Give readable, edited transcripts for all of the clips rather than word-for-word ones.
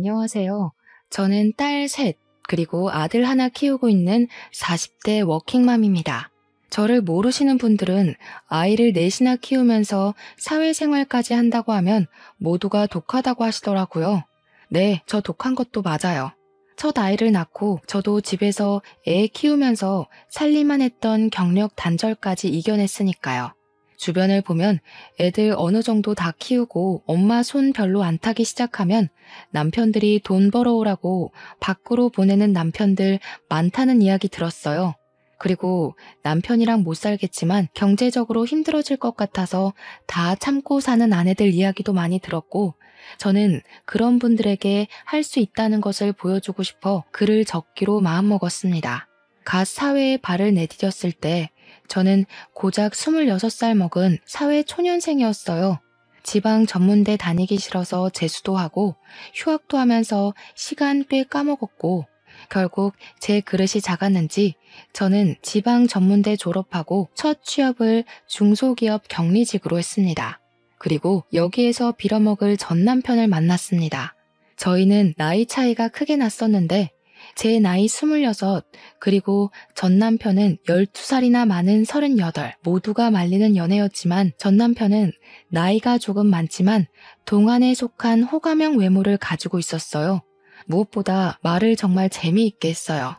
안녕하세요. 저는 딸 셋, 그리고 아들 하나 키우고 있는 40대 워킹맘입니다. 저를 모르시는 분들은 아이를 넷이나 키우면서 사회생활까지 한다고 하면 모두가 독하다고 하시더라고요. 네, 저 독한 것도 맞아요. 첫 아이를 낳고 저도 집에서 애 키우면서 살림만 했던 경력 단절까지 이겨냈으니까요. 주변을 보면 애들 어느 정도 다 키우고 엄마 손 별로 안 타기 시작하면 남편들이 돈 벌어오라고 밖으로 보내는 남편들 많다는 이야기 들었어요. 그리고 남편이랑 못 살겠지만 경제적으로 힘들어질 것 같아서 다 참고 사는 아내들 이야기도 많이 들었고, 저는 그런 분들에게 할 수 있다는 것을 보여주고 싶어 글을 적기로 마음먹었습니다. 갓 사회에 발을 내디뎠을 때 저는 고작 26살 먹은 사회 초년생이었어요. 지방 전문대 다니기 싫어서 재수도 하고 휴학도 하면서 시간 꽤 까먹었고, 결국 제 그릇이 작았는지 저는 지방 전문대 졸업하고 첫 취업을 중소기업 격리직으로 했습니다. 그리고 여기에서 빌어먹을 전 남편을 만났습니다. 저희는 나이 차이가 크게 났었는데 제 나이 26, 그리고 전 남편은 12살이나 많은 38, 모두가 말리는 연애였지만 전 남편은 나이가 조금 많지만 동안에 속한 호감형 외모를 가지고 있었어요. 무엇보다 말을 정말 재미있게 했어요.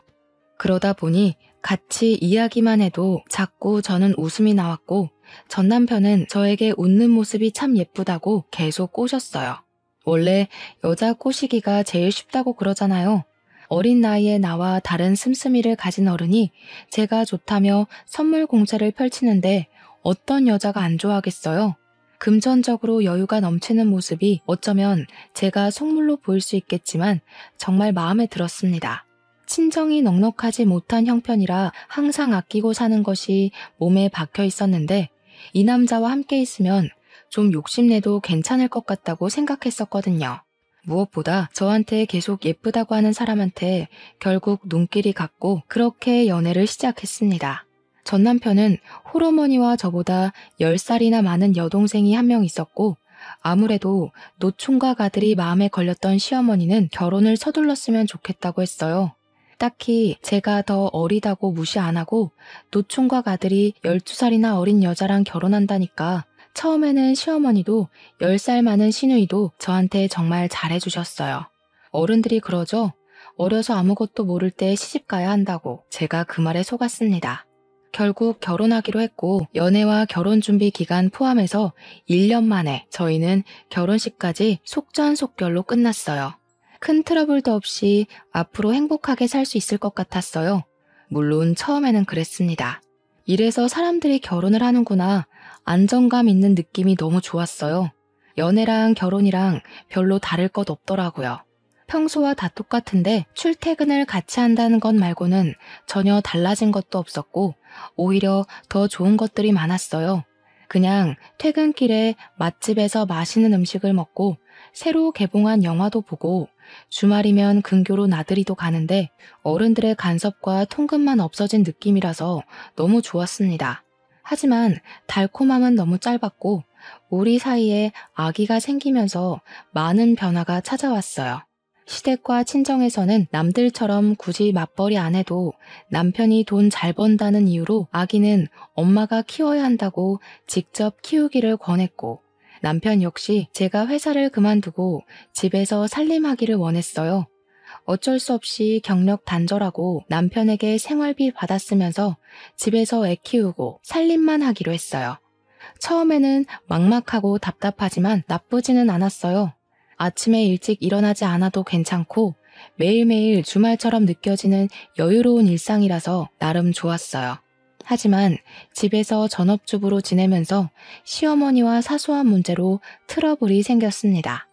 그러다 보니 같이 이야기만 해도 자꾸 저는 웃음이 나왔고, 전 남편은 저에게 웃는 모습이 참 예쁘다고 계속 꼬셨어요. 원래 여자 꼬시기가 제일 쉽다고 그러잖아요. 어린 나이에 나와 다른 씀씀이를 가진 어른이 제가 좋다며 선물 공세를 펼치는데 어떤 여자가 안 좋아하겠어요? 금전적으로 여유가 넘치는 모습이 어쩌면 제가 속물로 보일 수 있겠지만 정말 마음에 들었습니다. 친정이 넉넉하지 못한 형편이라 항상 아끼고 사는 것이 몸에 박혀 있었는데, 이 남자와 함께 있으면 좀 욕심내도 괜찮을 것 같다고 생각했었거든요. 무엇보다 저한테 계속 예쁘다고 하는 사람한테 결국 눈길이 갔고 그렇게 연애를 시작했습니다. 전 남편은 홀어머니와 저보다 10살이나 많은 여동생이 한 명 있었고, 아무래도 노총각 아들이 마음에 걸렸던 시어머니는 결혼을 서둘렀으면 좋겠다고 했어요. 딱히 제가 더 어리다고 무시 안 하고 노총각 아들이 12살이나 어린 여자랑 결혼한다니까 처음에는 시어머니도 10살 많은 시누이도 저한테 정말 잘해주셨어요. 어른들이 그러죠. 어려서 아무것도 모를 때 시집가야 한다고. 제가 그 말에 속았습니다. 결국 결혼하기로 했고 연애와 결혼 준비 기간 포함해서 1년 만에 저희는 결혼식까지 속전속결로 끝났어요. 큰 트러블도 없이 앞으로 행복하게 살 수 있을 것 같았어요. 물론 처음에는 그랬습니다. 이래서 사람들이 결혼을 하는구나. 안정감 있는 느낌이 너무 좋았어요. 연애랑 결혼이랑 별로 다를 것 없더라고요. 평소와 다 똑같은데 출퇴근을 같이 한다는 것 말고는 전혀 달라진 것도 없었고 오히려 더 좋은 것들이 많았어요. 그냥 퇴근길에 맛집에서 맛있는 음식을 먹고 새로 개봉한 영화도 보고 주말이면 근교로 나들이도 가는데 어른들의 간섭과 통금만 없어진 느낌이라서 너무 좋았습니다. 하지만 달콤함은 너무 짧았고 우리 사이에 아기가 생기면서 많은 변화가 찾아왔어요. 시댁과 친정에서는 남들처럼 굳이 맞벌이 안 해도 남편이 돈 잘 번다는 이유로 아기는 엄마가 키워야 한다고 직접 키우기를 권했고, 남편 역시 제가 회사를 그만두고 집에서 살림하기를 원했어요. 어쩔 수 없이 경력 단절하고 남편에게 생활비 받았으면서 집에서 애 키우고 살림만 하기로 했어요. 처음에는 막막하고 답답하지만 나쁘지는 않았어요. 아침에 일찍 일어나지 않아도 괜찮고 매일매일 주말처럼 느껴지는 여유로운 일상이라서 나름 좋았어요. 하지만 집에서 전업주부로 지내면서 시어머니와 사소한 문제로 트러블이 생겼습니다.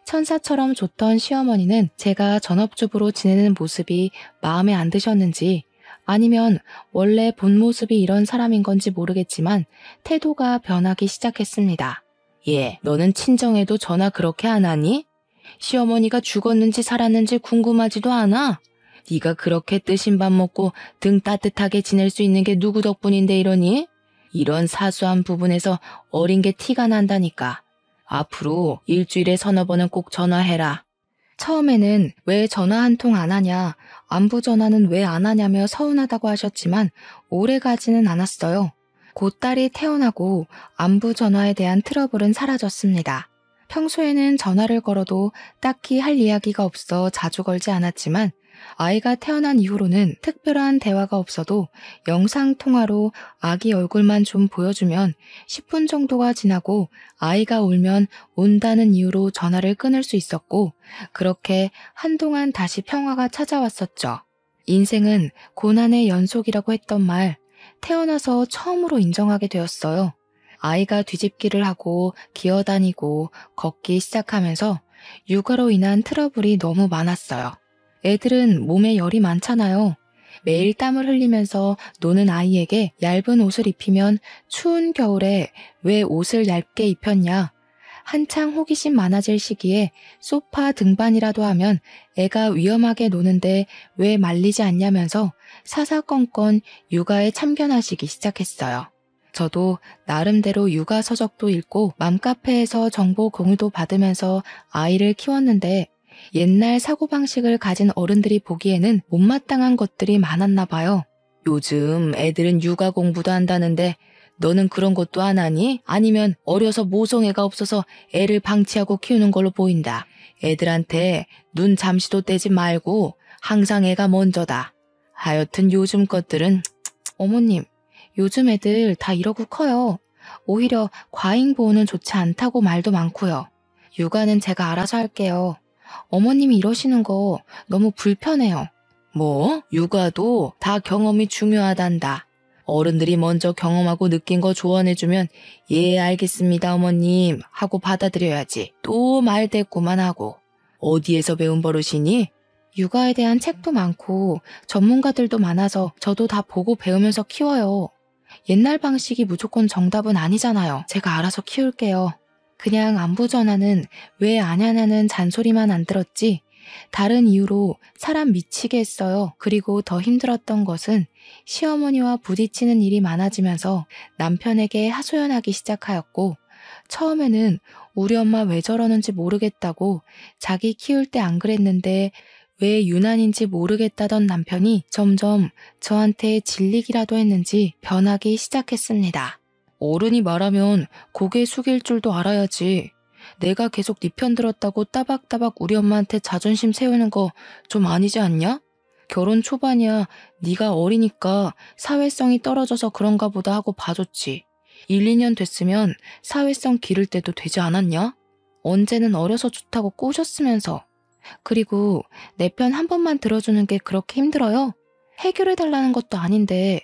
천사처럼 좋던 시어머니는 제가 전업주부로 지내는 모습이 마음에 안 드셨는지 아니면 원래 본 모습이 이런 사람인 건지 모르겠지만 태도가 변하기 시작했습니다. 얘, 너는 친정에도 전화 그렇게 안 하니? 시어머니가 죽었는지 살았는지 궁금하지도 않아? 네가 그렇게 뜨신 밥 먹고 등 따뜻하게 지낼 수 있는 게 누구 덕분인데 이러니? 이런 사소한 부분에서 어린 게 티가 난다니까. 앞으로 일주일에 서너 번은 꼭 전화해라. 처음에는 왜 전화 한 통 안 하냐, 안부 전화는 왜 안 하냐며 서운하다고 하셨지만 오래 가지는 않았어요. 곧 딸이 태어나고 안부 전화에 대한 트러블은 사라졌습니다. 평소에는 전화를 걸어도 딱히 할 이야기가 없어 자주 걸지 않았지만 아이가 태어난 이후로는 특별한 대화가 없어도 영상통화로 아기 얼굴만 좀 보여주면 10분 정도가 지나고 아이가 울면 운다는 이유로 전화를 끊을 수 있었고 그렇게 한동안 다시 평화가 찾아왔었죠. 인생은 고난의 연속이라고 했던 말 태어나서 처음으로 인정하게 되었어요. 아이가 뒤집기를 하고 기어다니고 걷기 시작하면서 육아로 인한 트러블이 너무 많았어요. 애들은 몸에 열이 많잖아요. 매일 땀을 흘리면서 노는 아이에게 얇은 옷을 입히면 추운 겨울에 왜 옷을 얇게 입혔냐? 한창 호기심 많아질 시기에 소파 등반이라도 하면 애가 위험하게 노는데 왜 말리지 않냐면서 사사건건 육아에 참견하시기 시작했어요. 저도 나름대로 육아 서적도 읽고 맘카페에서 정보 공유도 받으면서 아이를 키웠는데 옛날 사고방식을 가진 어른들이 보기에는 못마땅한 것들이 많았나 봐요. 요즘 애들은 육아 공부도 한다는데 너는 그런 것도 안 하니? 아니면 어려서 모성애가 없어서 애를 방치하고 키우는 걸로 보인다. 애들한테 눈 잠시도 떼지 말고 항상 애가 먼저다. 하여튼 요즘 것들은 어머님, 요즘 애들 다 이러고 커요. 오히려 과잉 보호는 좋지 않다고 말도 많고요. 육아는 제가 알아서 할게요. 어머님이 이러시는 거 너무 불편해요. 뭐? 육아도 다 경험이 중요하단다. 어른들이 먼저 경험하고 느낀 거 조언해주면 예 알겠습니다 어머님 하고 받아들여야지. 또 말대꾸만 하고. 어디에서 배운 버릇이니? 육아에 대한 책도 많고 전문가들도 많아서 저도 다 보고 배우면서 키워요. 옛날 방식이 무조건 정답은 아니잖아요. 제가 알아서 키울게요. 그냥 안부 전화는 왜 안 하냐는 잔소리만 안 들었지 다른 이유로 사람 미치게 했어요. 그리고 더 힘들었던 것은 시어머니와 부딪히는 일이 많아지면서 남편에게 하소연하기 시작하였고 처음에는 우리 엄마 왜 저러는지 모르겠다고 자기 키울 때 안 그랬는데 왜 유난인지 모르겠다던 남편이 점점 저한테 질리기라도 했는지 변하기 시작했습니다. 어른이 말하면 고개 숙일 줄도 알아야지. 내가 계속 네 편 들었다고 따박따박 우리 엄마한테 자존심 세우는 거 좀 아니지 않냐? 결혼 초반이야. 네가 어리니까 사회성이 떨어져서 그런가 보다 하고 봐줬지. 1, 2년 됐으면 사회성 기를 때도 되지 않았냐? 언제는 어려서 좋다고 꼬셨으면서. 그리고 내 편 한 번만 들어주는 게 그렇게 힘들어요? 해결해달라는 것도 아닌데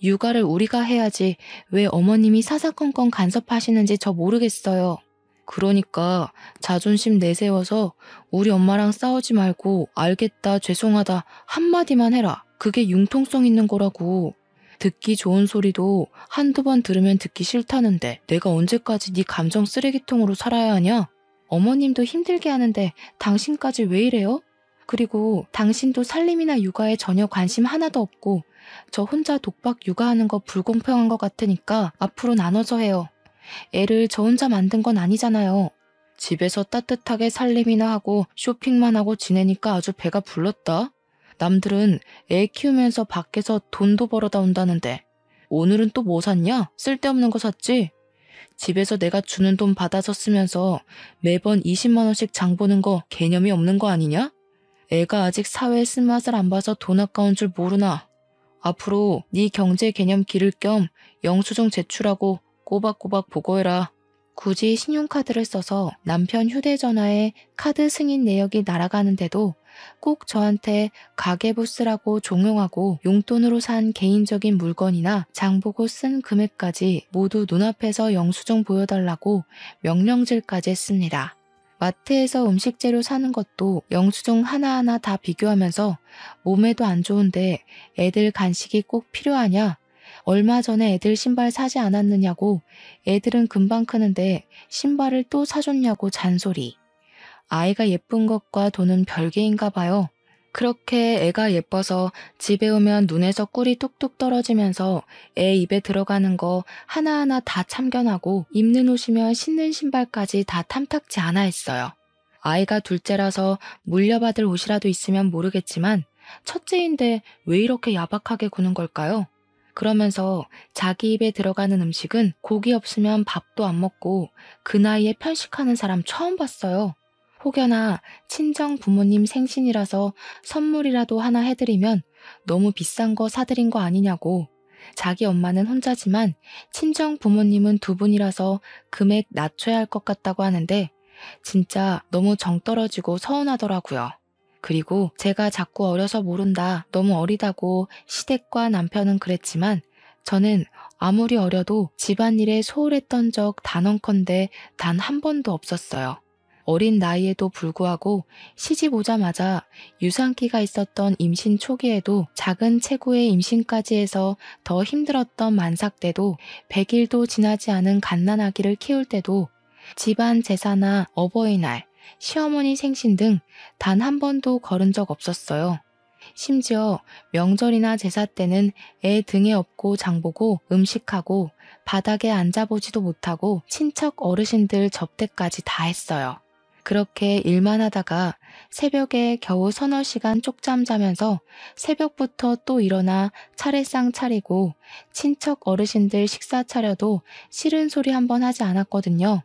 육아를 우리가 해야지 왜 어머님이 사사건건 간섭하시는지 저 모르겠어요. 그러니까 자존심 내세워서 우리 엄마랑 싸우지 말고 알겠다 죄송하다 한마디만 해라. 그게 융통성 있는 거라고. 듣기 좋은 소리도 한두 번 들으면 듣기 싫다는데 내가 언제까지 네 감정 쓰레기통으로 살아야 하냐? 어머님도 힘들게 하는데 당신까지 왜 이래요? 그리고 당신도 살림이나 육아에 전혀 관심 하나도 없고 저 혼자 독박 육아하는 거 불공평한 것 같으니까 앞으로 나눠서 해요. 애를 저 혼자 만든 건 아니잖아요. 집에서 따뜻하게 살림이나 하고 쇼핑만 하고 지내니까 아주 배가 불렀다. 남들은 애 키우면서 밖에서 돈도 벌어다 온다는데 오늘은 또 뭐 샀냐? 쓸데없는 거 샀지? 집에서 내가 주는 돈 받아서 쓰면서 매번 20만 원씩 장 보는 거 개념이 없는 거 아니냐? 애가 아직 사회의 쓴맛을 안 봐서 돈 아까운 줄 모르나? 앞으로 네 경제 개념 기를 겸 영수증 제출하고 꼬박꼬박 보고해라. 굳이 신용카드를 써서 남편 휴대전화에 카드 승인 내역이 날아가는데도 꼭 저한테 가계부 쓰라고 종용하고 용돈으로 산 개인적인 물건이나 장보고 쓴 금액까지 모두 눈앞에서 영수증 보여달라고 명령질까지 했습니다. 마트에서 음식 재료 사는 것도 영수증 하나하나 다 비교하면서 몸에도 안 좋은데 애들 간식이 꼭 필요하냐? 얼마 전에 애들 신발 사지 않았느냐고 애들은 금방 크는데 신발을 또 사줬냐고 잔소리. 아이가 예쁜 것과 돈은 별개인가 봐요. 그렇게 애가 예뻐서 집에 오면 눈에서 꿀이 뚝뚝 떨어지면서 애 입에 들어가는 거 하나하나 다 참견하고 입는 옷이면 신는 신발까지 다 탐탁지 않아 했어요. 아이가 둘째라서 물려받을 옷이라도 있으면 모르겠지만 첫째인데 왜 이렇게 야박하게 구는 걸까요? 그러면서 자기 입에 들어가는 음식은 고기 없으면 밥도 안 먹고 그 나이에 편식하는 사람 처음 봤어요. 혹여나 친정 부모님 생신이라서 선물이라도 하나 해드리면 너무 비싼 거 사드린 거 아니냐고. 자기 엄마는 혼자지만 친정 부모님은 두 분이라서 금액 낮춰야 할 것 같다고 하는데 진짜 너무 정 떨어지고 서운하더라고요. 그리고 제가 자꾸 어려서 모른다, 너무 어리다고 시댁과 남편은 그랬지만 저는 아무리 어려도 집안일에 소홀했던 적 단언컨대 단 한 번도 없었어요. 어린 나이에도 불구하고 시집 오자마자 유산기가 있었던 임신 초기에도 작은 체구의 임신까지 해서 더 힘들었던 만삭 때도 100일도 지나지 않은 갓난아기를 키울 때도 집안 제사나 어버이날, 시어머니 생신 등 단 한 번도 거른 적 없었어요. 심지어 명절이나 제사 때는 애 등에 업고 장보고 음식하고 바닥에 앉아보지도 못하고 친척 어르신들 접대까지 다 했어요. 그렇게 일만 하다가 새벽에 겨우 서너 시간 쪽잠 자면서 새벽부터 또 일어나 차례상 차리고 친척 어르신들 식사 차려도 싫은 소리 한 번 하지 않았거든요.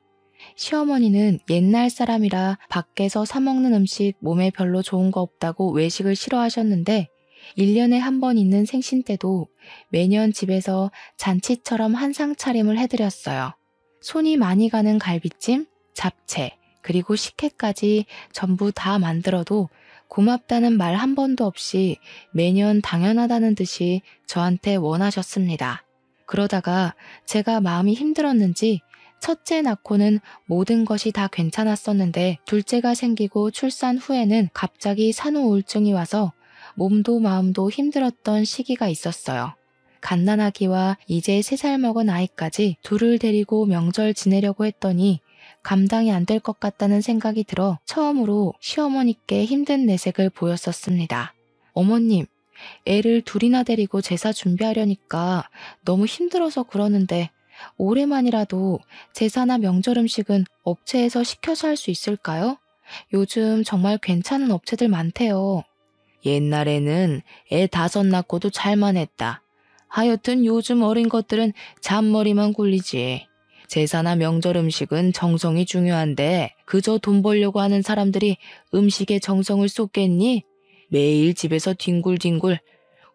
시어머니는 옛날 사람이라 밖에서 사 먹는 음식 몸에 별로 좋은 거 없다고 외식을 싫어하셨는데 1년에 한 번 있는 생신 때도 매년 집에서 잔치처럼 한상 차림을 해드렸어요. 손이 많이 가는 갈비찜, 잡채, 그리고 식혜까지 전부 다 만들어도 고맙다는 말 한 번도 없이 매년 당연하다는 듯이 저한테 원하셨습니다. 그러다가 제가 마음이 힘들었는지 첫째 낳고는 모든 것이 다 괜찮았었는데 둘째가 생기고 출산 후에는 갑자기 산후 우울증이 와서 몸도 마음도 힘들었던 시기가 있었어요. 갓난아기와 이제 3살 먹은 아이까지 둘을 데리고 명절 지내려고 했더니 감당이 안 될 것 같다는 생각이 들어 처음으로 시어머니께 힘든 내색을 보였었습니다. 어머님, 애를 둘이나 데리고 제사 준비하려니까 너무 힘들어서 그러는데 올해만이라도 제사나 명절 음식은 업체에서 시켜서 할 수 있을까요? 요즘 정말 괜찮은 업체들 많대요. 옛날에는 애 5 낳고도 잘만 했다. 하여튼 요즘 어린 것들은 잔머리만 굴리지. 제사나 명절 음식은 정성이 중요한데 그저 돈 벌려고 하는 사람들이 음식에 정성을 쏟겠니? 매일 집에서 뒹굴뒹굴.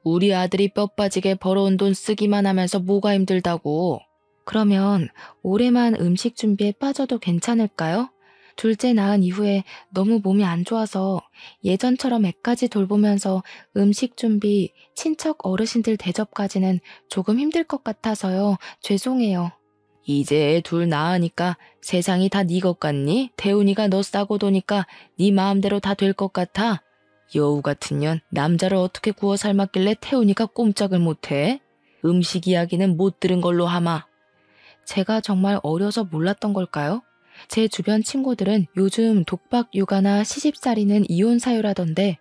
우리 아들이 뼈 빠지게 벌어온 돈 쓰기만 하면서 뭐가 힘들다고. 그러면 올해만 음식 준비에 빠져도 괜찮을까요? 둘째 낳은 이후에 너무 몸이 안 좋아서 예전처럼 애까지 돌보면서 음식 준비, 친척 어르신들 대접까지는 조금 힘들 것 같아서요. 죄송해요. 이제 애 둘 낳으니까 세상이 다 네 것 같니? 태훈이가 너 싸고 도니까 네 마음대로 다 될 것 같아? 여우 같은 년, 남자를 어떻게 구워 삶았길래 태훈이가 꼼짝을 못해? 음식 이야기는 못 들은 걸로 하마. 제가 정말 어려서 몰랐던 걸까요? 제 주변 친구들은 요즘 독박 육아나 시집살이는 이혼 사유라던데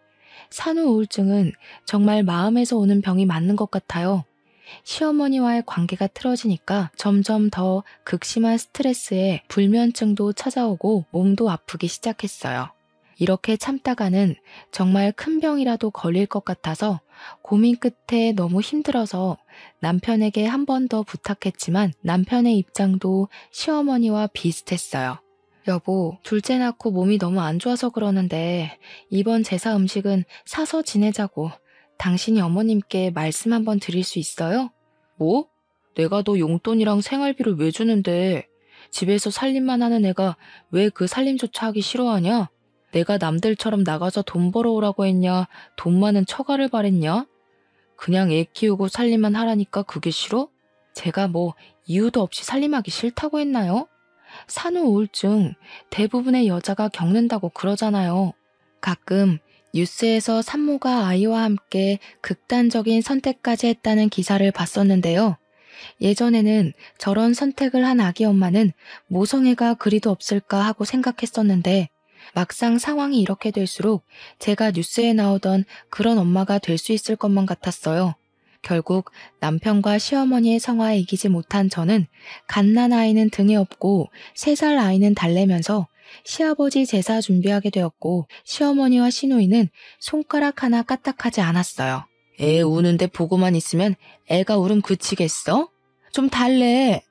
산후 우울증은 정말 마음에서 오는 병이 맞는 것 같아요. 시어머니와의 관계가 틀어지니까 점점 더 극심한 스트레스에 불면증도 찾아오고 몸도 아프기 시작했어요. 이렇게 참다가는 정말 큰 병이라도 걸릴 것 같아서 고민 끝에 너무 힘들어서 남편에게 한 번 더 부탁했지만 남편의 입장도 시어머니와 비슷했어요. 여보, 둘째 낳고 몸이 너무 안 좋아서 그러는데 이번 제사 음식은 사서 지내자고. 당신이 어머님께 말씀 한번 드릴 수 있어요? 뭐? 내가 너 용돈이랑 생활비를 왜 주는데 집에서 살림만 하는 애가 왜 그 살림조차 하기 싫어하냐? 내가 남들처럼 나가서 돈 벌어오라고 했냐? 돈 많은 처가를 바랬냐? 그냥 애 키우고 살림만 하라니까 그게 싫어? 제가 뭐 이유도 없이 살림하기 싫다고 했나요? 산후 우울증 대부분의 여자가 겪는다고 그러잖아요. 가끔 뉴스에서 산모가 아이와 함께 극단적인 선택까지 했다는 기사를 봤었는데요. 예전에는 저런 선택을 한 아기 엄마는 모성애가 그리도 없을까 하고 생각했었는데 막상 상황이 이렇게 될수록 제가 뉴스에 나오던 그런 엄마가 될 수 있을 것만 같았어요. 결국 남편과 시어머니의 성화에 이기지 못한 저는 갓난아이는 등에 업고 3살 아이는 달래면서 시아버지 제사 준비하게 되었고 시어머니와 시누이는 손가락 하나 까딱하지 않았어요. 애 우는데 보고만 있으면 애가 울음 그치겠어? 좀 달래.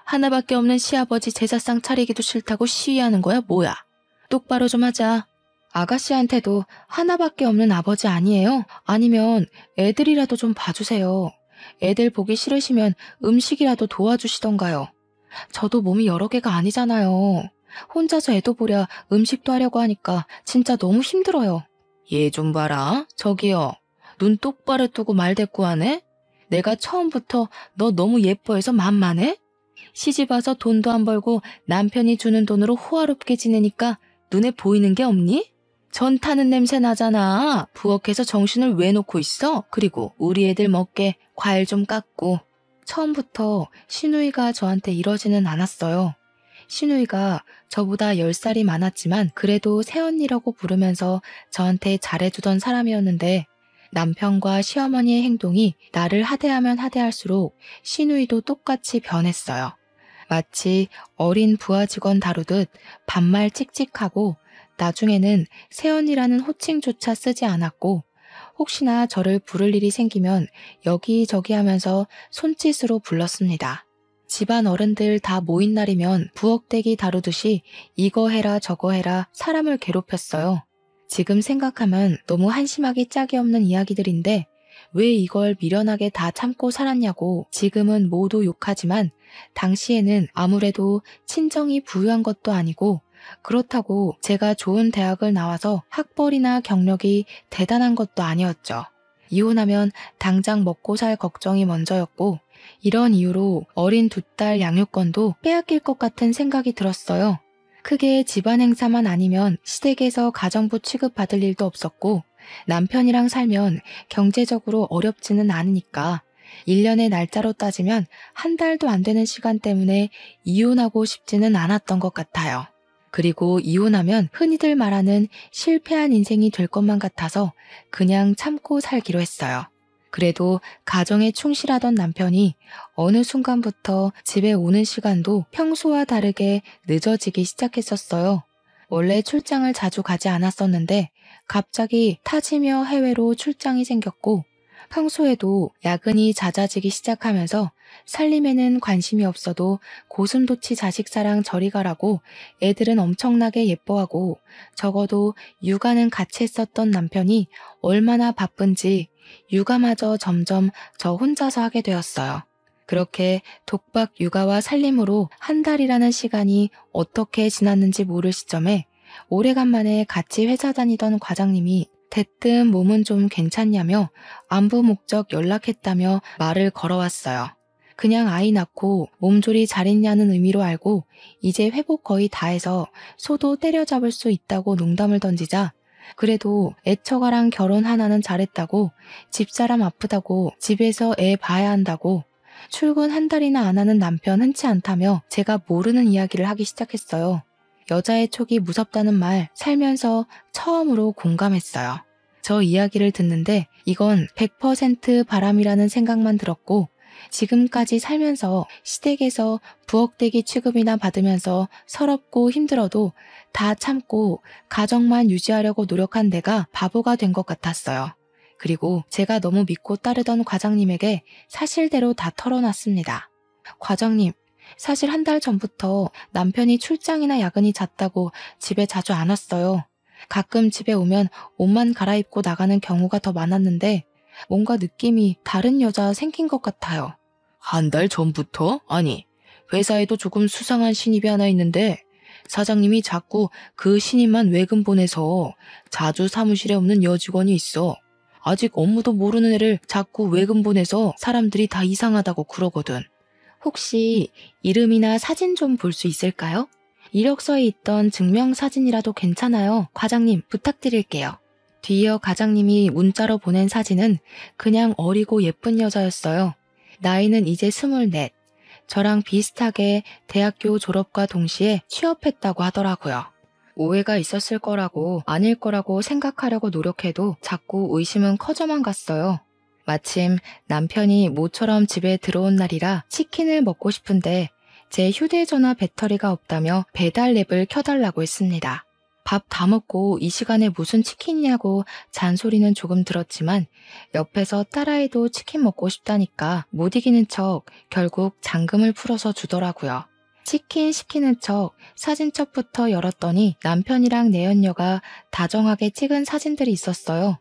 하나밖에 없는 시아버지 제사상 차리기도 싫다고 시위하는 거야 뭐야? 똑바로 좀 하자. 아가씨한테도 하나밖에 없는 아버지 아니에요? 아니면 애들이라도 좀 봐주세요. 애들 보기 싫으시면 음식이라도 도와주시던가요. 저도 몸이 여러 개가 아니잖아요. 혼자서 애도 보랴 음식도 하려고 하니까 진짜 너무 힘들어요. 얘 좀 봐라. 저기요. 눈 똑바로 뜨고 말대꾸하네? 내가 처음부터 너 너무 예뻐해서 만만해? 시집와서 돈도 안 벌고 남편이 주는 돈으로 호화롭게 지내니까 눈에 보이는 게 없니? 전 타는 냄새 나잖아. 부엌에서 정신을 왜 놓고 있어? 그리고 우리 애들 먹게 과일 좀 깎고. 처음부터 시누이가 저한테 이러지는 않았어요. 시누이가 저보다 10살이 많았지만 그래도 새언니라고 부르면서 저한테 잘해주던 사람이었는데 남편과 시어머니의 행동이 나를 하대하면 하대할수록 시누이도 똑같이 변했어요. 마치 어린 부하 직원 다루듯 반말 찍찍하고 나중에는 새언니라는 호칭조차 쓰지 않았고 혹시나 저를 부를 일이 생기면 여기저기 하면서 손짓으로 불렀습니다. 집안 어른들 다 모인 날이면 부엌대기 다루듯이 이거 해라 저거 해라 사람을 괴롭혔어요. 지금 생각하면 너무 한심하기 짝이 없는 이야기들인데 왜 이걸 미련하게 다 참고 살았냐고 지금은 모두 욕하지만 당시에는 아무래도 친정이 부유한 것도 아니고 그렇다고 제가 좋은 대학을 나와서 학벌이나 경력이 대단한 것도 아니었죠. 이혼하면 당장 먹고 살 걱정이 먼저였고 이런 이유로 어린 2딸 양육권도 빼앗길 것 같은 생각이 들었어요. 크게 집안 행사만 아니면 시댁에서 가정부 취급받을 일도 없었고 남편이랑 살면 경제적으로 어렵지는 않으니까 1년의 날짜로 따지면 한 달도 안 되는 시간 때문에 이혼하고 싶지는 않았던 것 같아요. 그리고 이혼하면 흔히들 말하는 실패한 인생이 될 것만 같아서 그냥 참고 살기로 했어요. 그래도 가정에 충실하던 남편이 어느 순간부터 집에 오는 시간도 평소와 다르게 늦어지기 시작했었어요. 원래 출장을 자주 가지 않았었는데 갑자기 타지며 해외로 출장이 생겼고 평소에도 야근이 잦아지기 시작하면서 살림에는 관심이 없어도 고슴도치 자식 사랑 저리 가라고 애들은 엄청나게 예뻐하고 적어도 육아는 같이 했었던 남편이 얼마나 바쁜지 육아마저 점점 저 혼자서 하게 되었어요. 그렇게 독박 육아와 살림으로 한 달이라는 시간이 어떻게 지났는지 모를 시점에 오래간만에 같이 회사 다니던 과장님이 대뜸 몸은 좀 괜찮냐며 안부 목적 연락했다며 말을 걸어왔어요. 그냥 아이 낳고 몸조리 잘했냐는 의미로 알고 이제 회복 거의 다 해서 소도 때려잡을 수 있다고 농담을 던지자 그래도 애처가랑 결혼 하나는 잘했다고 집사람 아프다고 집에서 애 봐야 한다고 출근 한 달이나 안 하는 남편 흔치 않다며 제가 모르는 이야기를 하기 시작했어요. 여자의 촉이 무섭다는 말 살면서 처음으로 공감했어요. 저 이야기를 듣는데 이건 100% 바람이라는 생각만 들었고 지금까지 살면서 시댁에서 부엌대기 취급이나 받으면서 서럽고 힘들어도 다 참고 가정만 유지하려고 노력한 내가 바보가 된 것 같았어요. 그리고 제가 너무 믿고 따르던 과장님에게 사실대로 다 털어놨습니다. 과장님, 사실 한 달 전부터 남편이 출장이나 야근이 잦다고 집에 자주 안 왔어요. 가끔 집에 오면 옷만 갈아입고 나가는 경우가 더 많았는데 뭔가 느낌이 다른 여자 생긴 것 같아요. 한 달 전부터? 아니, 회사에도 조금 수상한 신입이 하나 있는데 사장님이 자꾸 그 신입만 외근 보내서 자주 사무실에 없는 여직원이 있어. 아직 업무도 모르는 애를 자꾸 외근 보내서 사람들이 다 이상하다고 그러거든. 혹시 이름이나 사진 좀 볼 수 있을까요? 이력서에 있던 증명사진이라도 괜찮아요. 과장님 부탁드릴게요. 뒤이어 과장님이 문자로 보낸 사진은 그냥 어리고 예쁜 여자였어요. 나이는 이제 24. 저랑 비슷하게 대학교 졸업과 동시에 취업했다고 하더라고요. 오해가 있었을 거라고 아닐 거라고 생각하려고 노력해도 자꾸 의심은 커져만 갔어요. 마침 남편이 모처럼 집에 들어온 날이라 치킨을 먹고 싶은데 제 휴대전화 배터리가 없다며 배달 앱을 켜달라고 했습니다. 밥 다 먹고 이 시간에 무슨 치킨이냐고 잔소리는 조금 들었지만 옆에서 딸아이도 치킨 먹고 싶다니까 못 이기는 척 결국 잔금을 풀어서 주더라고요. 치킨 시키는 척 사진첩부터 열었더니 남편이랑 내연녀가 다정하게 찍은 사진들이 있었어요.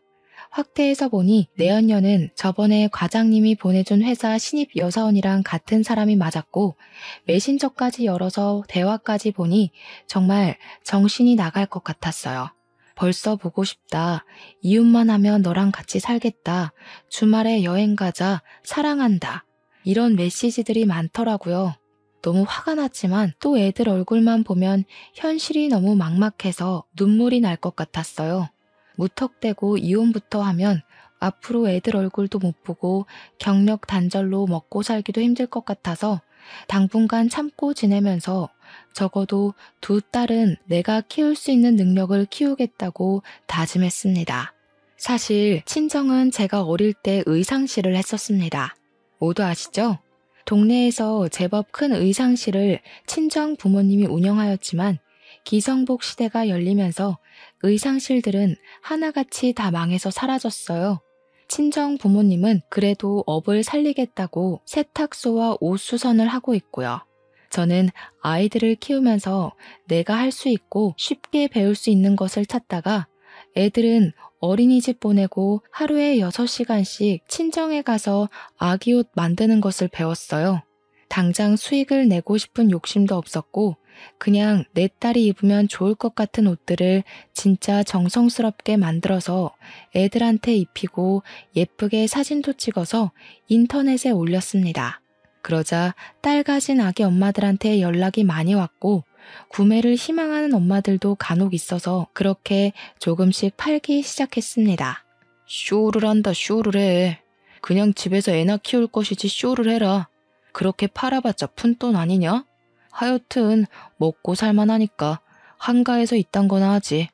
확대해서 보니 내연녀는 저번에 과장님이 보내준 회사 신입 여사원이랑 같은 사람이 맞았고 메신저까지 열어서 대화까지 보니 정말 정신이 나갈 것 같았어요. 벌써 보고 싶다. 이웃만 하면 너랑 같이 살겠다. 주말에 여행 가자. 사랑한다. 이런 메시지들이 많더라고요. 너무 화가 났지만 또 애들 얼굴만 보면 현실이 너무 막막해서 눈물이 날 것 같았어요. 무턱대고 이혼부터 하면 앞으로 애들 얼굴도 못 보고 경력 단절로 먹고 살기도 힘들 것 같아서 당분간 참고 지내면서 적어도 두 딸은 내가 키울 수 있는 능력을 키우겠다고 다짐했습니다. 사실 친정은 제가 어릴 때 의상실을 했었습니다. 모두 아시죠? 동네에서 제법 큰 의상실을 친정 부모님이 운영하였지만 기성복 시대가 열리면서 의상실들은 하나같이 다 망해서 사라졌어요. 친정 부모님은 그래도 업을 살리겠다고 세탁소와 옷수선을 하고 있고요. 저는 아이들을 키우면서 내가 할 수 있고 쉽게 배울 수 있는 것을 찾다가 애들은 어린이집 보내고 하루에 6시간씩 친정에 가서 아기 옷 만드는 것을 배웠어요. 당장 수익을 내고 싶은 욕심도 없었고 그냥 내 딸이 입으면 좋을 것 같은 옷들을 진짜 정성스럽게 만들어서 애들한테 입히고 예쁘게 사진도 찍어서 인터넷에 올렸습니다. 그러자 딸 가진 아기 엄마들한테 연락이 많이 왔고 구매를 희망하는 엄마들도 간혹 있어서 그렇게 조금씩 팔기 시작했습니다. 쇼를 한다 쇼를 해. 그냥 집에서 애나 키울 것이지 쇼를 해라. 그렇게 팔아봤자 푼돈 아니냐? 하여튼 먹고 살만하니까 한가해서 이딴 거나 하지.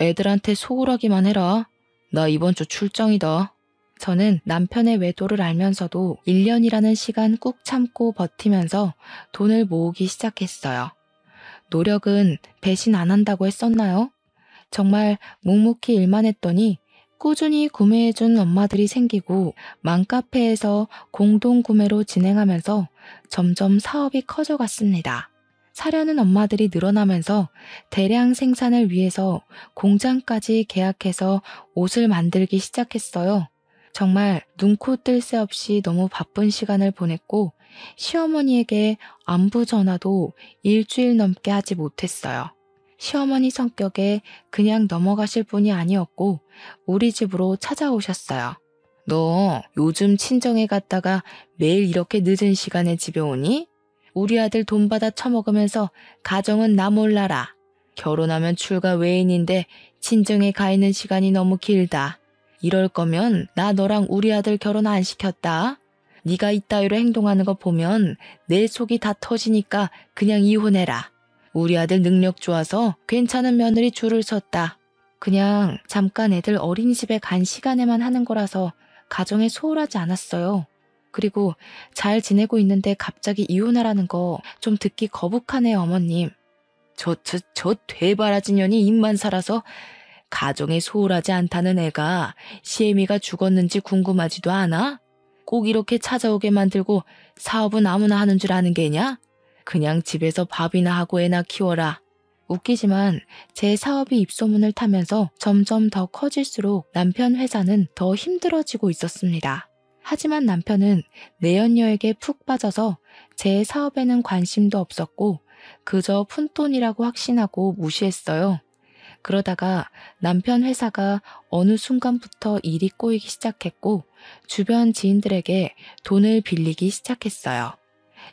애들한테 소홀하기만 해라. 나 이번 주 출장이다. 저는 남편의 외도를 알면서도 1년이라는 시간 꾹 참고 버티면서 돈을 모으기 시작했어요. 노력은 배신 안 한다고 했었나요? 정말 묵묵히 일만 했더니 꾸준히 구매해준 엄마들이 생기고 맘카페에서 공동구매로 진행하면서 점점 사업이 커져갔습니다. 사려는 엄마들이 늘어나면서 대량 생산을 위해서 공장까지 계약해서 옷을 만들기 시작했어요. 정말 눈코 뜰 새 없이 너무 바쁜 시간을 보냈고 시어머니에게 안부 전화도 일주일 넘게 하지 못했어요. 시어머니 성격에 그냥 넘어가실 분이 아니었고 우리 집으로 찾아오셨어요. 너 요즘 친정에 갔다가 매일 이렇게 늦은 시간에 집에 오니? 우리 아들 돈 받아 처먹으면서 가정은 나 몰라라. 결혼하면 출가 외인인데 친정에 가 있는 시간이 너무 길다. 이럴 거면 나 너랑 우리 아들 결혼 안 시켰다. 네가 이따위로 행동하는 거 보면 내 속이 다 터지니까 그냥 이혼해라. 우리 아들 능력 좋아서 괜찮은 며느리 줄을 섰다. 그냥 잠깐 애들 어린이집에 간 시간에만 하는 거라서 가정에 소홀하지 않았어요. 그리고 잘 지내고 있는데 갑자기 이혼하라는 거 좀 듣기 거북하네요, 어머님. 저 되바라진 년이 입만 살아서 가정에 소홀하지 않다는 애가 시애미가 죽었는지 궁금하지도 않아? 꼭 이렇게 찾아오게 만들고 사업은 아무나 하는 줄 아는 게냐? 그냥 집에서 밥이나 하고 애나 키워라. 웃기지만 제 사업이 입소문을 타면서 점점 더 커질수록 남편 회사는 더 힘들어지고 있었습니다. 하지만 남편은 내연녀에게 푹 빠져서 제 사업에는 관심도 없었고 그저 푼돈이라고 확신하고 무시했어요. 그러다가 남편 회사가 어느 순간부터 일이 꼬이기 시작했고 주변 지인들에게 돈을 빌리기 시작했어요.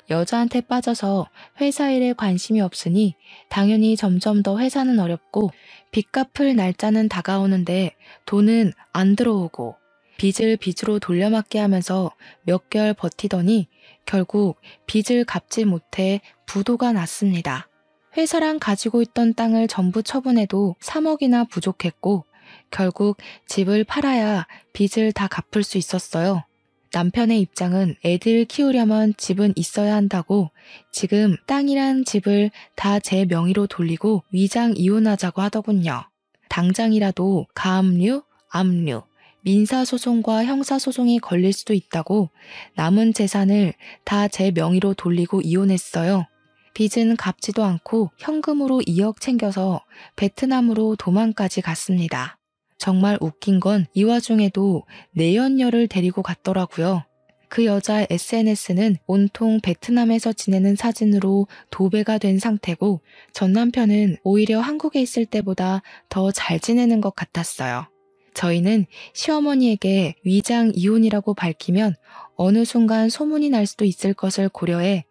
여자한테 빠져서 회사 일에 관심이 없으니 당연히 점점 더 회사는 어렵고 빚 갚을 날짜는 다가오는데 돈은 안 들어오고 빚을 빚으로 돌려막기 하면서 몇 개월 버티더니 결국 빚을 갚지 못해 부도가 났습니다. 회사랑 가지고 있던 땅을 전부 처분해도 3억이나 부족했고 결국 집을 팔아야 빚을 다 갚을 수 있었어요. 남편의 입장은 애들 키우려면 집은 있어야 한다고 지금 땅이랑 집을 다 제 명의로 돌리고 위장 이혼하자고 하더군요. 당장이라도 가압류, 압류, 민사소송과 형사소송이 걸릴 수도 있다고 남은 재산을 다 제 명의로 돌리고 이혼했어요. 빚은 갚지도 않고 현금으로 2억 챙겨서 베트남으로 도망까지 갔습니다. 정말 웃긴 건 이 와중에도 내연녀를 데리고 갔더라고요. 그 여자 SNS는 온통 베트남에서 지내는 사진으로 도배가 된 상태고 전 남편은 오히려 한국에 있을 때보다 더 잘 지내는 것 같았어요. 저희는 시어머니에게 위장 이혼이라고 밝히면 어느 순간 소문이 날 수도 있을 것을 고려해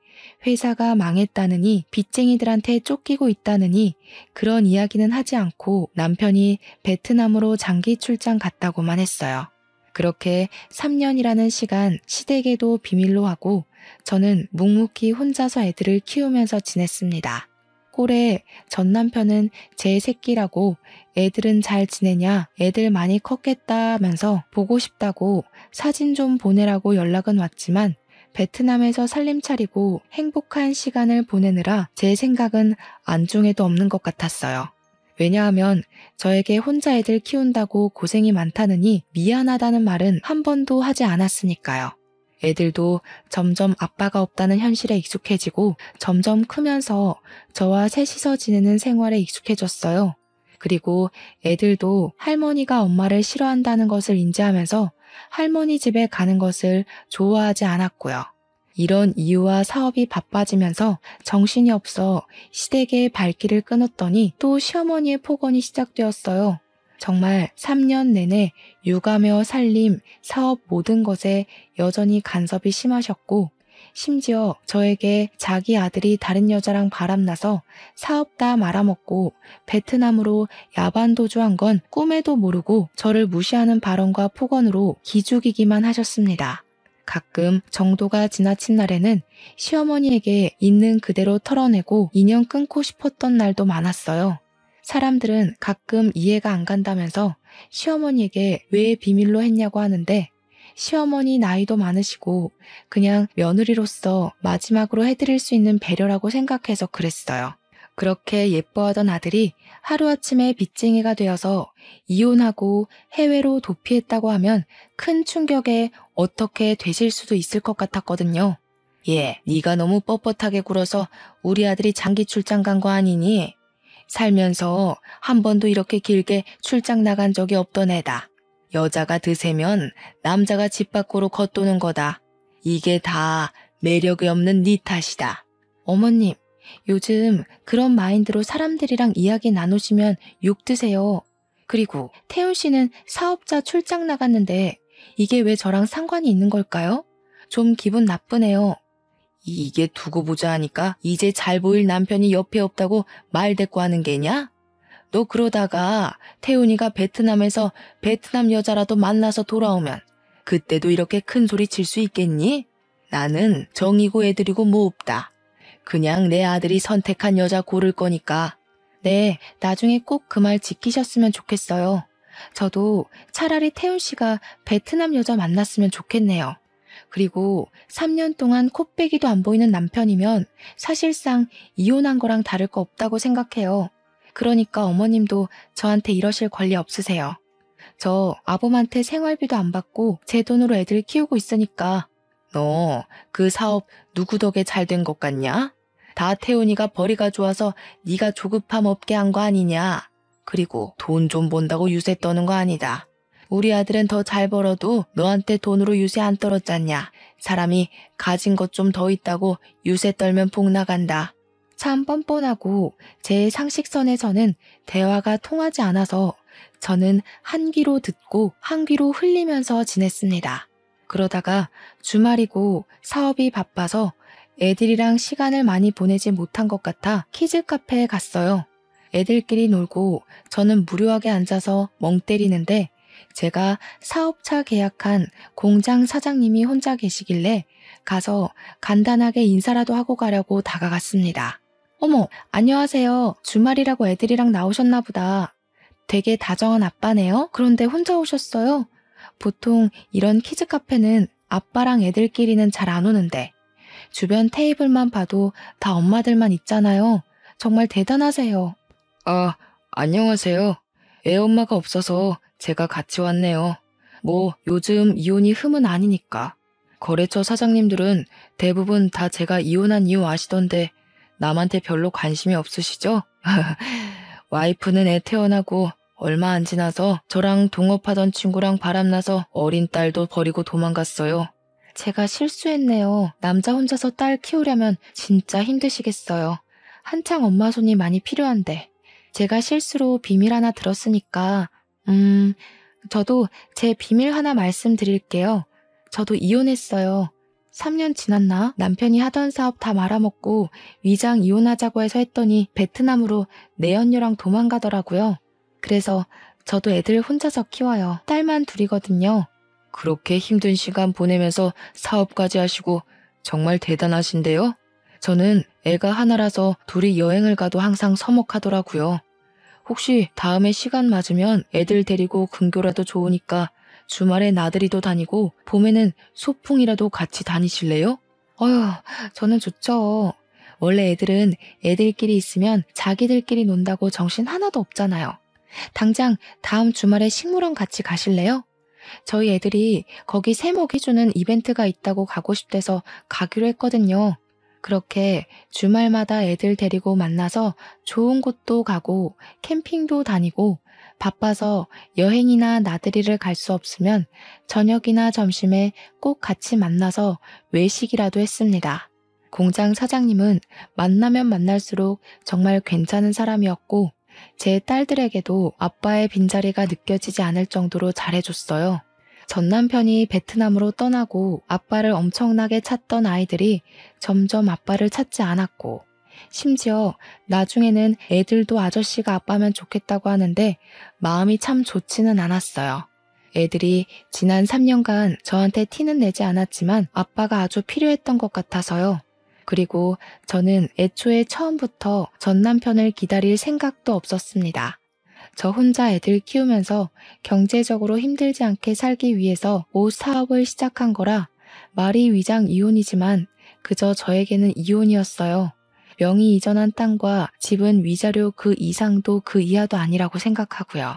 회사가 망했다느니 빚쟁이들한테 쫓기고 있다느니 그런 이야기는 하지 않고 남편이 베트남으로 장기 출장 갔다고만 했어요. 그렇게 3년이라는 시간 시댁에도 비밀로 하고 저는 묵묵히 혼자서 애들을 키우면서 지냈습니다. 꼴에 전 남편은 제 새끼라고 애들은 잘 지내냐, 애들 많이 컸겠다 하면서 보고 싶다고 사진 좀 보내라고 연락은 왔지만 베트남에서 살림 차리고 행복한 시간을 보내느라 제 생각은 안중에도 없는 것 같았어요. 왜냐하면 저에게 혼자 애들 키운다고 고생이 많다느니 미안하다는 말은 한 번도 하지 않았으니까요. 애들도 점점 아빠가 없다는 현실에 익숙해지고 점점 크면서 저와 셋이서 지내는 생활에 익숙해졌어요. 그리고 애들도 할머니가 엄마를 싫어한다는 것을 인지하면서 할머니 집에 가는 것을 좋아하지 않았고요. 이런 이유와 사업이 바빠지면서 정신이 없어 시댁의 발길을 끊었더니 또 시어머니의 폭언이 시작되었어요. 정말 3년 내내 육아며 살림, 사업 모든 것에 여전히 간섭이 심하셨고 심지어 저에게 자기 아들이 다른 여자랑 바람나서 사업 다 말아먹고 베트남으로 야반도주한 건 꿈에도 모르고 저를 무시하는 발언과 폭언으로 기죽이기만 하셨습니다. 가끔 정도가 지나친 날에는 시어머니에게 있는 그대로 털어내고 인연 끊고 싶었던 날도 많았어요. 사람들은 가끔 이해가 안 간다면서 시어머니에게 왜 비밀로 했냐고 하는데 시어머니 나이도 많으시고 그냥 며느리로서 마지막으로 해드릴 수 있는 배려라고 생각해서 그랬어요. 그렇게 예뻐하던 아들이 하루아침에 빚쟁이가 되어서 이혼하고 해외로 도피했다고 하면 큰 충격에 어떻게 되실 수도 있을 것 같았거든요. 네가 너무 뻣뻣하게 굴어서 우리 아들이 장기 출장 간 거 아니니? 살면서 한 번도 이렇게 길게 출장 나간 적이 없던 애다. 여자가 드세면 남자가 집 밖으로 겉도는 거다. 이게 다 매력이 없는 네 탓이다. 어머님, 요즘 그런 마인드로 사람들이랑 이야기 나누시면 욕 드세요. 그리고 태훈 씨는 사업자 출장 나갔는데 이게 왜 저랑 상관이 있는 걸까요? 좀 기분 나쁘네요. 이게 두고 보자 하니까 이제 잘 보일 남편이 옆에 없다고 말 대꾸 하는 게냐? 너 그러다가 태훈이가 베트남에서 베트남 여자라도 만나서 돌아오면 그때도 이렇게 큰 소리 칠 수 있겠니? 나는 정이고 애들이고 뭐 없다. 그냥 내 아들이 선택한 여자 고를 거니까. 네, 나중에 꼭 그 말 지키셨으면 좋겠어요. 저도 차라리 태훈 씨가 베트남 여자 만났으면 좋겠네요. 그리고 3년 동안 코빼기도 안 보이는 남편이면 사실상 이혼한 거랑 다를 거 없다고 생각해요. 그러니까 어머님도 저한테 이러실 권리 없으세요. 저 아범한테 생활비도 안 받고 제 돈으로 애들 키우고 있으니까. 너 그 사업 누구 덕에 잘 된 것 같냐? 다 태훈이가 벌이가 좋아서 네가 조급함 없게 한 거 아니냐? 그리고 돈 좀 본다고 유세 떠는 거 아니다. 우리 아들은 더 잘 벌어도 너한테 돈으로 유세 안 떨었잖냐. 사람이 가진 것 좀 더 있다고 유세 떨면 복 나간다. 참 뻔뻔하고 제 상식선에서는 대화가 통하지 않아서 저는 한 귀로 듣고 한 귀로 흘리면서 지냈습니다. 그러다가 주말이고 사업이 바빠서 애들이랑 시간을 많이 보내지 못한 것 같아 키즈 카페에 갔어요. 애들끼리 놀고 저는 무료하게 앉아서 멍 때리는데 제가 사업차 계약한 공장 사장님이 혼자 계시길래 가서 간단하게 인사라도 하고 가려고 다가갔습니다. 어머, 안녕하세요. 주말이라고 애들이랑 나오셨나 보다. 되게 다정한 아빠네요. 그런데 혼자 오셨어요? 보통 이런 키즈 카페는 아빠랑 애들끼리는 잘 안 오는데 주변 테이블만 봐도 다 엄마들만 있잖아요. 정말 대단하세요. 아, 안녕하세요. 애 엄마가 없어서 제가 같이 왔네요. 뭐 요즘 이혼이 흠은 아니니까. 거래처 사장님들은 대부분 다 제가 이혼한 이유 아시던데 남한테 별로 관심이 없으시죠? 와이프는 애 태어나고 얼마 안 지나서 저랑 동업하던 친구랑 바람나서 어린 딸도 버리고 도망갔어요. 제가 실수했네요. 남자 혼자서 딸 키우려면 진짜 힘드시겠어요. 한창 엄마 손이 많이 필요한데. 제가 실수로 비밀 하나 들었으니까, 저도 제 비밀 하나 말씀드릴게요. 저도 이혼했어요. 3년 지났나? 남편이 하던 사업 다 말아먹고 위장 이혼하자고 해서 했더니 베트남으로 내연녀랑 도망가더라고요. 그래서 저도 애들 혼자서 키워요. 딸만 둘이거든요. 그렇게 힘든 시간 보내면서 사업까지 하시고 정말 대단하신데요? 저는 애가 하나라서 둘이 여행을 가도 항상 서먹하더라고요. 혹시 다음에 시간 맞으면 애들 데리고 근교라도 좋으니까 주말에 나들이도 다니고 봄에는 소풍이라도 같이 다니실래요? 어휴, 저는 좋죠. 원래 애들은 애들끼리 있으면 자기들끼리 논다고 정신 하나도 없잖아요. 당장 다음 주말에 식물원 같이 가실래요? 저희 애들이 거기 세목해주는 이벤트가 있다고 가고 싶대서 가기로 했거든요. 그렇게 주말마다 애들 데리고 만나서 좋은 곳도 가고 캠핑도 다니고 바빠서 여행이나 나들이를 갈 수 없으면 저녁이나 점심에 꼭 같이 만나서 외식이라도 했습니다. 공장 사장님은 만나면 만날수록 정말 괜찮은 사람이었고 제 딸들에게도 아빠의 빈자리가 느껴지지 않을 정도로 잘해줬어요. 전 남편이 베트남으로 떠나고 아빠를 엄청나게 찾던 아이들이 점점 아빠를 찾지 않았고 심지어 나중에는 애들도 아저씨가 아빠면 좋겠다고 하는데 마음이 참 좋지는 않았어요. 애들이 지난 3년간 저한테 티는 내지 않았지만 아빠가 아주 필요했던 것 같아서요. 그리고 저는 애초에 처음부터 전 남편을 기다릴 생각도 없었습니다. 저 혼자 애들 키우면서 경제적으로 힘들지 않게 살기 위해서 옷 사업을 시작한 거라 말이 위장 이혼이지만 그저 저에게는 이혼이었어요. 명의 이전한 땅과 집은 위자료 그 이상도 그 이하도 아니라고 생각하고요.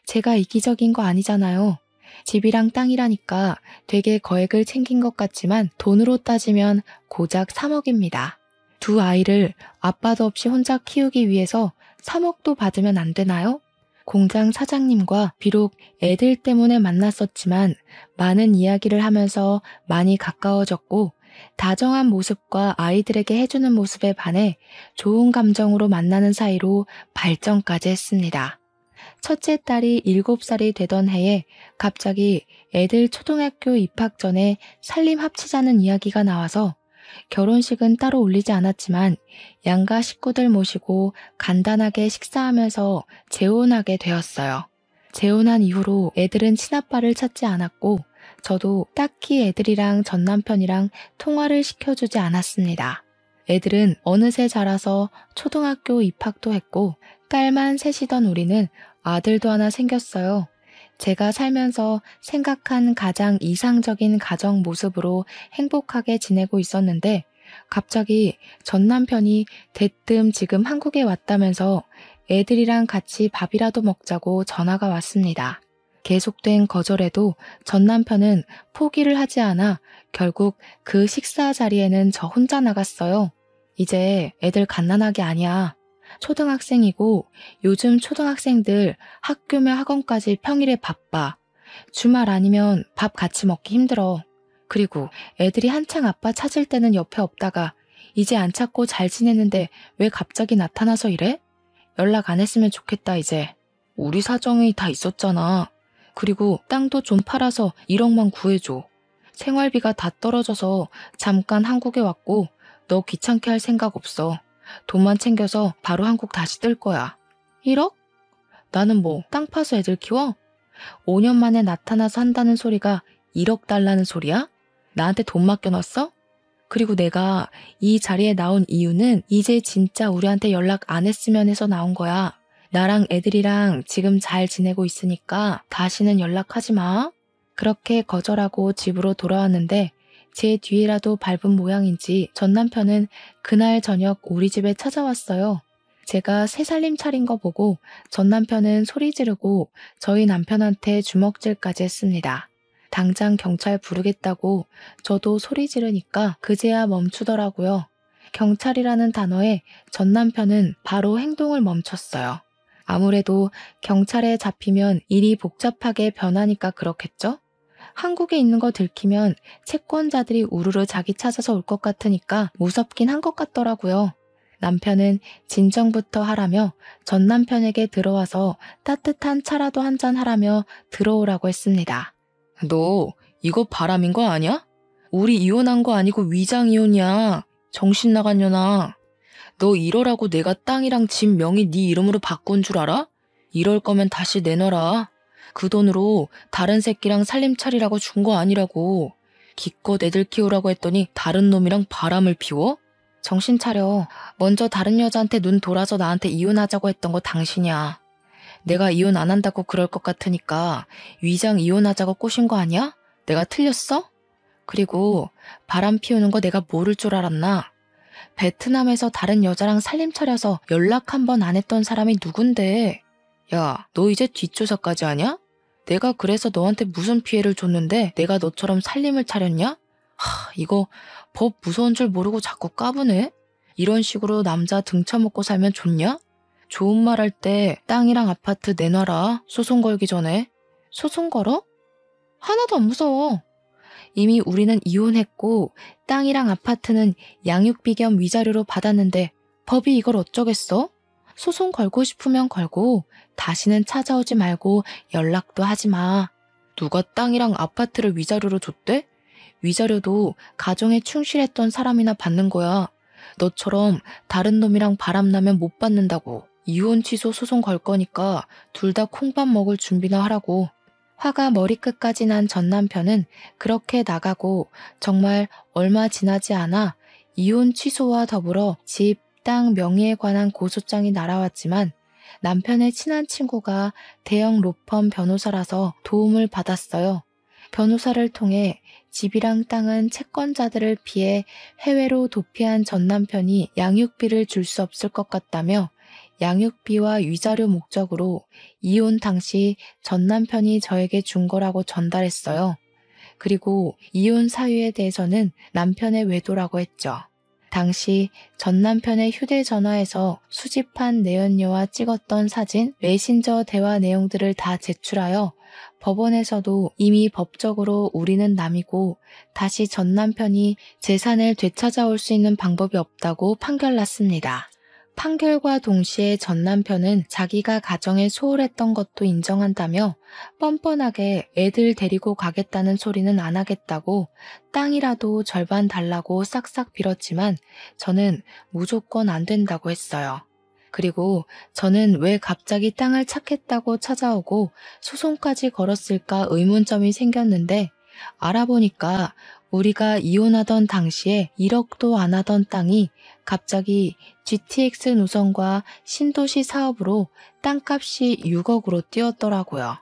제가 이기적인 거 아니잖아요. 집이랑 땅이라니까 되게 거액을 챙긴 것 같지만 돈으로 따지면 고작 3억입니다. 두 아이를 아빠도 없이 혼자 키우기 위해서 3억도 받으면 안 되나요? 공장 사장님과 비록 애들 때문에 만났었지만 많은 이야기를 하면서 많이 가까워졌고 다정한 모습과 아이들에게 해주는 모습에 반해 좋은 감정으로 만나는 사이로 발전까지 했습니다. 첫째 딸이 7살이 되던 해에 갑자기 애들 초등학교 입학 전에 살림 합치자는 이야기가 나와서 결혼식은 따로 올리지 않았지만 양가 식구들 모시고 간단하게 식사하면서 재혼하게 되었어요. 재혼한 이후로 애들은 친아빠를 찾지 않았고 저도 딱히 애들이랑 전 남편이랑 통화를 시켜주지 않았습니다. 애들은 어느새 자라서 초등학교 입학도 했고 딸만 셋이던 우리는 아들도 하나 생겼어요. 제가 살면서 생각한 가장 이상적인 가정 모습으로 행복하게 지내고 있었는데 갑자기 전 남편이 대뜸 지금 한국에 왔다면서 애들이랑 같이 밥이라도 먹자고 전화가 왔습니다. 계속된 거절에도 전 남편은 포기를 하지 않아 결국 그 식사 자리에는 저 혼자 나갔어요. 이제 애들 갓난아기 아니야. 초등학생이고 요즘 초등학생들 학교며 학원까지 평일에 바빠. 주말 아니면 밥 같이 먹기 힘들어. 그리고 애들이 한창 아빠 찾을 때는 옆에 없다가 이제 안 찾고 잘 지내는데 왜 갑자기 나타나서 이래? 연락 안 했으면 좋겠다 이제. 우리 사정이 다 있었잖아. 그리고 땅도 좀 팔아서 1억만 구해줘. 생활비가 다 떨어져서 잠깐 한국에 왔고 너 귀찮게 할 생각 없어. 돈만 챙겨서 바로 한국 다시 뜰 거야. 1억? 나는 뭐 땅 파서 애들 키워? 5년 만에 나타나서 한다는 소리가 1억 달라는 소리야? 나한테 돈 맡겨놨어? 그리고 내가 이 자리에 나온 이유는 이제 진짜 우리한테 연락 안 했으면 해서 나온 거야. 나랑 애들이랑 지금 잘 지내고 있으니까 다시는 연락하지 마. 그렇게 거절하고 집으로 돌아왔는데 제 뒤에라도 밟은 모양인지 전 남편은 그날 저녁 우리 집에 찾아왔어요. 제가 새살림 차린 거 보고 전 남편은 소리 지르고 저희 남편한테 주먹질까지 했습니다. 당장 경찰 부르겠다고 저도 소리 지르니까 그제야 멈추더라고요. 경찰이라는 단어에 전 남편은 바로 행동을 멈췄어요. 아무래도 경찰에 잡히면 일이 복잡하게 변하니까 그렇겠죠? 한국에 있는 거 들키면 채권자들이 우르르 자기 찾아서 올 것 같으니까 무섭긴 한 것 같더라고요. 남편은 진정부터 하라며 전 남편에게 들어와서 따뜻한 차라도 한잔 하라며 들어오라고 했습니다. 너 이거 바람인 거 아니야? 우리 이혼한 거 아니고 위장 이혼이야. 정신 나간 년아. 너 이러라고 내가 땅이랑 집 명의 네 이름으로 바꾼 줄 알아? 이럴 거면 다시 내놔라. 그 돈으로 다른 새끼랑 살림 차리라고 준 거 아니라고. 기껏 애들 키우라고 했더니 다른 놈이랑 바람을 피워? 정신 차려. 먼저 다른 여자한테 눈 돌아서 나한테 이혼하자고 했던 거 당신이야. 내가 이혼 안 한다고 그럴 것 같으니까 위장 이혼하자고 꼬신 거 아니야? 내가 틀렸어? 그리고 바람 피우는 거 내가 모를 줄 알았나? 베트남에서 다른 여자랑 살림 차려서 연락 한 번 안 했던 사람이 누군데? 야, 너 이제 뒷조사까지 하냐? 내가 그래서 너한테 무슨 피해를 줬는데 내가 너처럼 살림을 차렸냐? 이거 법 무서운 줄 모르고 자꾸 까부네? 이런 식으로 남자 등쳐먹고 살면 좋냐? 좋은 말 할 때 땅이랑 아파트 내놔라. 소송 걸기 전에. 소송 걸어? 하나도 안 무서워. 이미 우리는 이혼했고 땅이랑 아파트는 양육비 겸 위자료로 받았는데 법이 이걸 어쩌겠어? 소송 걸고 싶으면 걸고 다시는 찾아오지 말고 연락도 하지 마. 누가 땅이랑 아파트를 위자료로 줬대? 위자료도 가정에 충실했던 사람이나 받는 거야. 너처럼 다른 놈이랑 바람나면 못 받는다고. 이혼 취소 소송 걸 거니까 둘 다 콩밥 먹을 준비나 하라고. 화가 머리끝까지 난 전 남편은 그렇게 나가고 정말 얼마 지나지 않아 이혼 취소와 더불어 집, 땅 명의에 관한 고소장이 날아왔지만 남편의 친한 친구가 대형 로펌 변호사라서 도움을 받았어요. 변호사를 통해 집이랑 땅은 채권자들을 피해 해외로 도피한 전 남편이 양육비를 줄 수 없을 것 같다며 양육비와 위자료 목적으로 이혼 당시 전 남편이 저에게 준 거라고 전달했어요. 그리고 이혼 사유에 대해서는 남편의 외도라고 했죠. 당시 전 남편의 휴대전화에서 수집한 내연녀와 찍었던 사진, 메신저 대화 내용들을 다 제출하여 법원에서도 이미 법적으로 우리는 남이고 다시 전 남편이 재산을 되찾아올 수 있는 방법이 없다고 판결났습니다. 판결과 동시에 전 남편은 자기가 가정에 소홀했던 것도 인정한다며 뻔뻔하게 애들 데리고 가겠다는 소리는 안 하겠다고 땅이라도 절반 달라고 싹싹 빌었지만 저는 무조건 안 된다고 했어요. 그리고 저는 왜 갑자기 땅을 찾겠다고 찾아오고 소송까지 걸었을까 의문점이 생겼는데 알아보니까 우리가 이혼하던 당시에 1억도 안 하던 땅이 갑자기 GTX 노선과 신도시 사업으로 땅값이 6억으로 뛰었더라고요.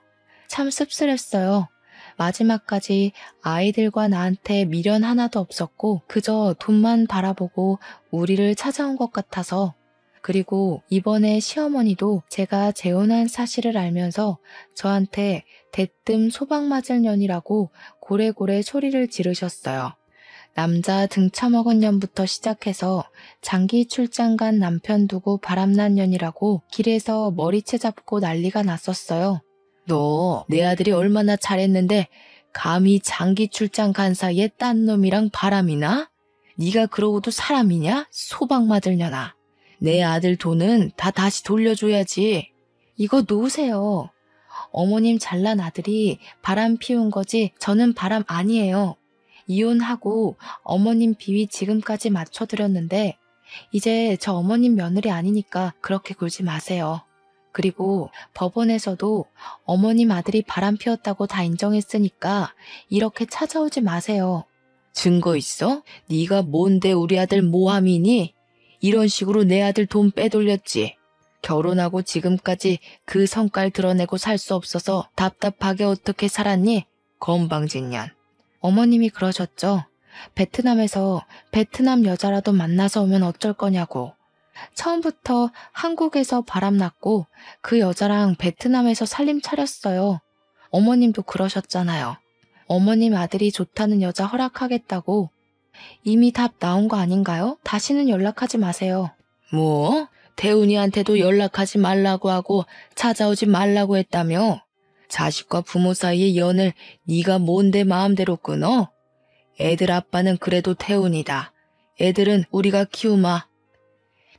참 씁쓸했어요. 마지막까지 아이들과 나한테 미련 하나도 없었고 그저 돈만 바라보고 우리를 찾아온 것 같아서. 그리고 이번에 시어머니도 제가 재혼한 사실을 알면서 저한테 대뜸 소방 맞을 년이라고 고래고래 소리를 지르셨어요. 남자 등쳐먹은 년부터 시작해서 장기 출장 간 남편 두고 바람난 년이라고 길에서 머리채 잡고 난리가 났었어요. 너 내 아들이 얼마나 잘했는데 감히 장기 출장 간 사이에 딴 놈이랑 바람이나? 네가 그러고도 사람이냐? 소방 맞을 년아. 내 아들 돈은 다 다시 돌려줘야지. 이거 놓으세요. 어머님 잘난 아들이 바람 피운 거지 저는 바람 아니에요. 이혼하고 어머님 비위 지금까지 맞춰드렸는데 이제 저 어머님 며느리 아니니까 그렇게 굴지 마세요. 그리고 법원에서도 어머님 아들이 바람 피웠다고 다 인정했으니까 이렇게 찾아오지 마세요. 증거 있어? 네가 뭔데 우리 아들 모함이니? 이런 식으로 내 아들 돈 빼돌렸지. 결혼하고 지금까지 그 성깔 드러내고 살 수 없어서 답답하게 어떻게 살았니? 건방진 년. 어머님이 그러셨죠. 베트남에서 베트남 여자라도 만나서 오면 어쩔 거냐고. 처음부터 한국에서 바람났고 그 여자랑 베트남에서 살림 차렸어요. 어머님도 그러셨잖아요. 어머님 아들이 좋다는 여자 허락하겠다고. 이미 답 나온 거 아닌가요? 다시는 연락하지 마세요. 뭐? 태훈이한테도 연락하지 말라고 하고 찾아오지 말라고 했다며? 자식과 부모 사이의 연을 네가 뭔데 마음대로 끊어? 애들 아빠는 그래도 태훈이다. 애들은 우리가 키우마.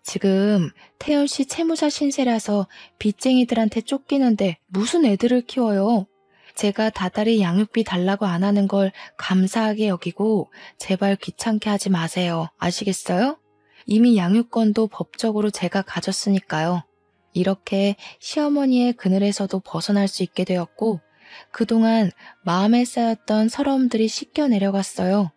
지금 태훈 씨 채무자 신세라서 빚쟁이들한테 쫓기는데 무슨 애들을 키워요? 제가 다달이 양육비 달라고 안 하는 걸 감사하게 여기고 제발 귀찮게 하지 마세요. 아시겠어요? 이미 양육권도 법적으로 제가 가졌으니까요. 이렇게 시어머니의 그늘에서도 벗어날 수 있게 되었고 그동안 마음에 쌓였던 서러움들이 씻겨 내려갔어요.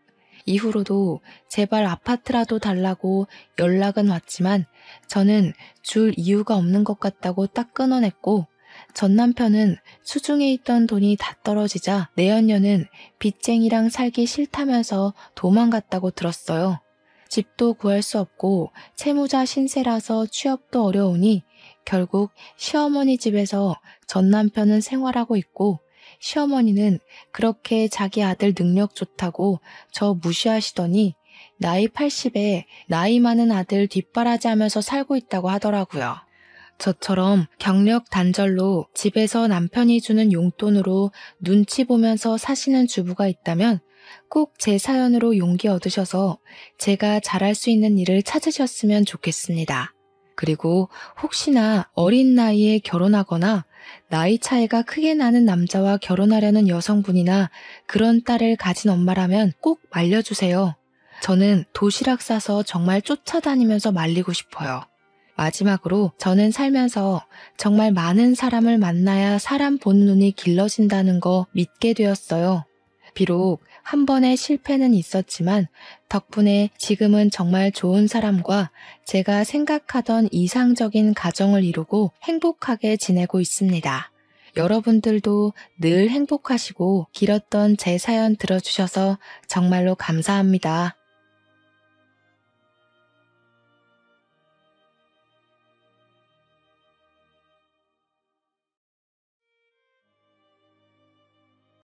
이후로도 제발 아파트라도 달라고 연락은 왔지만 저는 줄 이유가 없는 것 같다고 딱 끊어냈고 전 남편은 수중에 있던 돈이 다 떨어지자 내연녀는 빚쟁이랑 살기 싫다면서 도망갔다고 들었어요. 집도 구할 수 없고 채무자 신세라서 취업도 어려우니 결국 시어머니 집에서 전 남편은 생활하고 있고 시어머니는 그렇게 자기 아들 능력 좋다고 저 무시하시더니 나이 80에 나이 많은 아들 뒷바라지하면서 살고 있다고 하더라고요. 저처럼 경력 단절로 집에서 남편이 주는 용돈으로 눈치 보면서 사시는 주부가 있다면 꼭 제 사연으로 용기 얻으셔서 제가 잘할 수 있는 일을 찾으셨으면 좋겠습니다. 그리고 혹시나 어린 나이에 결혼하거나 나이 차이가 크게 나는 남자와 결혼하려는 여성분이나 그런 딸을 가진 엄마라면 꼭 말려주세요. 저는 도시락 싸서 정말 쫓아다니면서 말리고 싶어요. 마지막으로 저는 살면서 정말 많은 사람을 만나야 사람 보는 눈이 길러진다는 거 믿게 되었어요. 비록 한 번의 실패는 있었지만 덕분에 지금은 정말 좋은 사람과 제가 생각하던 이상적인 가정을 이루고 행복하게 지내고 있습니다. 여러분들도 늘 행복하시고 길었던 제 사연 들어주셔서 정말로 감사합니다.